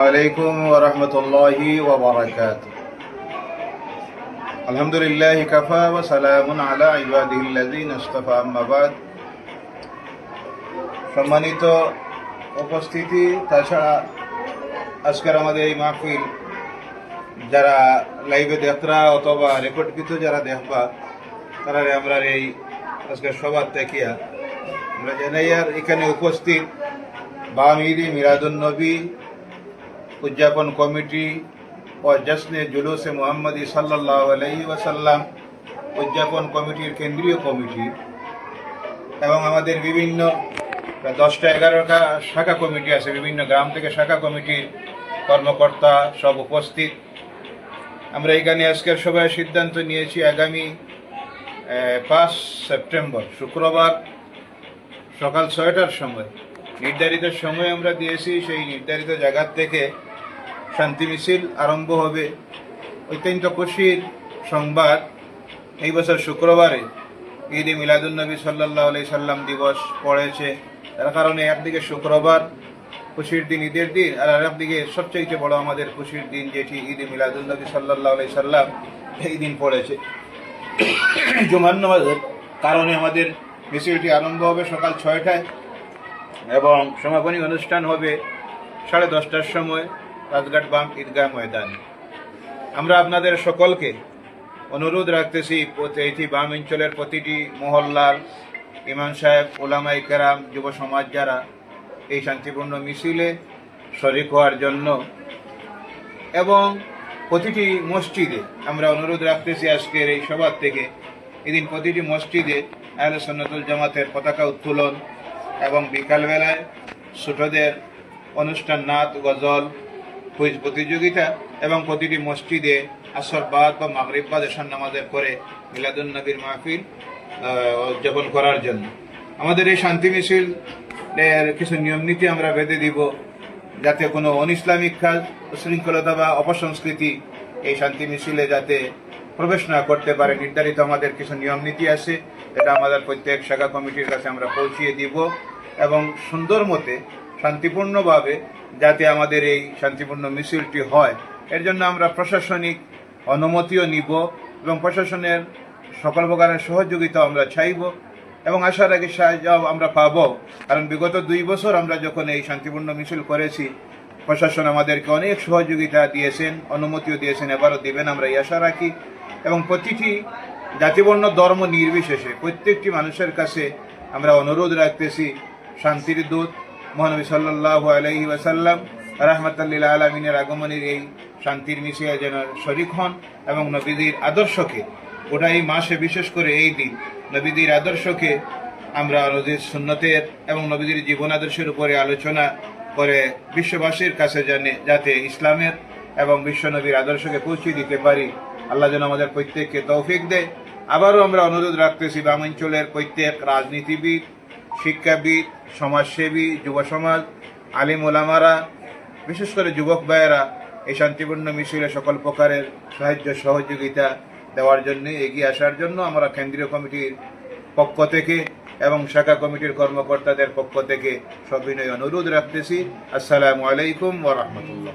عليكم ورحمة الله وبركاته. الحمد لله كفى وسلام على عباده الذين اصطفى أما بعد. সম্মানিত উপস্থিতি, তাছাড়া আজকের আমাদের এই মাহফিল যারা লাইভে দেখরা অথবা রেকর্ডকৃত যারা দেখবা তারা আমরা এই আজকের সবার দেখিয়া আমরা জানাইয়ার এখানে উপস্থিত বাম ঈদ মিলাদুন নবী উদযাপন কমিটি ও জশ্নে জুলুসে মুহাম্মদী সাল্লাল্লাহু আলাইহি ওয়াসাল্লাম উদযাপন কমিটির কেন্দ্রীয় কমিটি এবং আমাদের বিভিন্ন 10টা 11টা শাখা কমিটি আছে, বিভিন্ন গ্রাম থেকে শাখা কমিটির কর্মকর্তা সব উপস্থিত। আমরা এখানে আজকের সবাই সিদ্ধান্ত নিয়েছি আগামী 5 সেপ্টেম্বর শুক্রবার সকাল 6টার সময় নির্ধারিত সময় আমরা দিয়েছি। সেই নির্ধারিত জায়গা থেকে শান্তি মিছিল আরম্ভ হবে। অত্যন্ত খুশির সংবাদ, এই বছর শুক্রবারে ঈদ মিলাদুন নবী সাল্লাল্লাহু আলাইহি সাল্লাম দিবস পড়েছে। তার কারণে একদিকে শুক্রবার খুশির দিন, ঈদের দিন, আর আরেকদিকে সবচেয়ে বড় আমাদের খুশির দিন যেটি ঈদ মিলাদুন নবী সাল্লাল্লাহু আলাইহি সাল্লাম এই দিন পড়েছে। জুমার নামাজের কারণে আমাদের মিছিলটি আরম্ভ হবে সকাল 6টায় এবং সমাপনী অনুষ্ঠান হবে 10:30টার সময় রাজঘাট বাম ঈদগাহ ময়দানে। আমরা আপনাদের সকলকে অনুরোধ রাখতেছি এটি বাম অঞ্চলের প্রতিটি মহল্লার ইমাম সাহেব, ওলামায়ে কেরাম, যুব সমাজ যারা এই শান্তিপূর্ণ মিছিলে শরীক হওয়ার জন্য এবং প্রতিটি মসজিদে আমরা অনুরোধ রাখতেছি আজকের এই সভা থেকে এদিন প্রতিটি মসজিদে আহলে সুন্নাতুল জামাতের পতাকা উত্তোলন এবং বিকালবেলায় ছোটদের অনুষ্ঠান, নাচ, গজল, কুইজ প্রতিযোগিতা এবং প্রতিটি মসজিদে আসর বাদ বা মাগরিব বাদ এশার নামাজের পরে মিলাদুন নবীর মাহফিল উদযাপন করার জন্য আমাদের এই শান্তি মিছিলের কিছু নিয়ম নীতি আমরা বেঁধে দিব, যাতে কোনো অনইসলামিক কাজ, উশৃঙ্খলতা বা অপসংস্কৃতি এই শান্তি মিছিলে যাতে প্রবেশ না করতে পারে। নির্ধারিত আমাদের কিছু নিয়ম নীতি আছে, এটা আমাদের প্রত্যেক শাখা কমিটির কাছে আমরা পৌঁছিয়ে দিব এবং সুন্দর মতে শান্তিপূর্ণভাবে যাতে আমাদের এই শান্তিপূর্ণ মিছিলটি হয় এর জন্য আমরা প্রশাসনিক অনুমতিও নিব এবং প্রশাসনের সকল প্রকারের সহযোগিতা আমরা চাইব এবং আশার আগে সাহায্য আমরা পাব। কারণ বিগত 2 বছর আমরা যখন এই শান্তিপূর্ণ মিছিল করেছি প্রশাসন আমাদেরকে অনেক সহযোগিতা দিয়েছেন, অনুমতিও দিয়েছেন, এবারও দিবেন আমরা এই আশা রাখি। এবং প্রতিটি জাতিবর্ণ ধর্ম নির্বিশেষে প্রত্যেকটি মানুষের কাছে আমরা অনুরোধ রাখতেছি শান্তির দূত মহানবী সাল্লাল্লাহু আলাইহি ওয়াসাল্লাম রাহমাতাল লিল আলামিনের আগমনের এই শান্তির মিছিলে যেন শরীক হন এবং নবীদের আদর্শকে গোটা এই মাসে, বিশেষ করে এই দিন নবীদের আদর্শকে আমরা নবীর সুন্নতের এবং নবীদের জীবন আদর্শের উপরে আলোচনা করে বিশ্ববাসীর কাছে যাতে ইসলামের এবং বিশ্ব নবীর আদর্শকে পৌঁছে দিতে পারি। আল্লাহ যেন আমাদের প্রত্যেককে তৌফিক দেয়। আবারও আমরা অনুরোধ রাখতেছি বাম অঞ্চলের প্রত্যেক রাজনীতিবিদ, শিক্ষাবিদ, সমাজসেবী, যুব সমাজ, আলিম ওলামারা, বিশেষ করে যুবক ভাইয়েরা এই শান্তিপূর্ণ মিছিলে সকল প্রকারের সাহায্য সহযোগিতা দেওয়ার জন্য, এগিয়ে আসার জন্য আমরা কেন্দ্রীয় কমিটির পক্ষ থেকে এবং শাখা কমিটির কর্মকর্তাদের পক্ষ থেকে সবিনয় অনুরোধ রাখতেছি। আসসালামু আলাইকুম ওয়া রাহমাতুল্লাহ।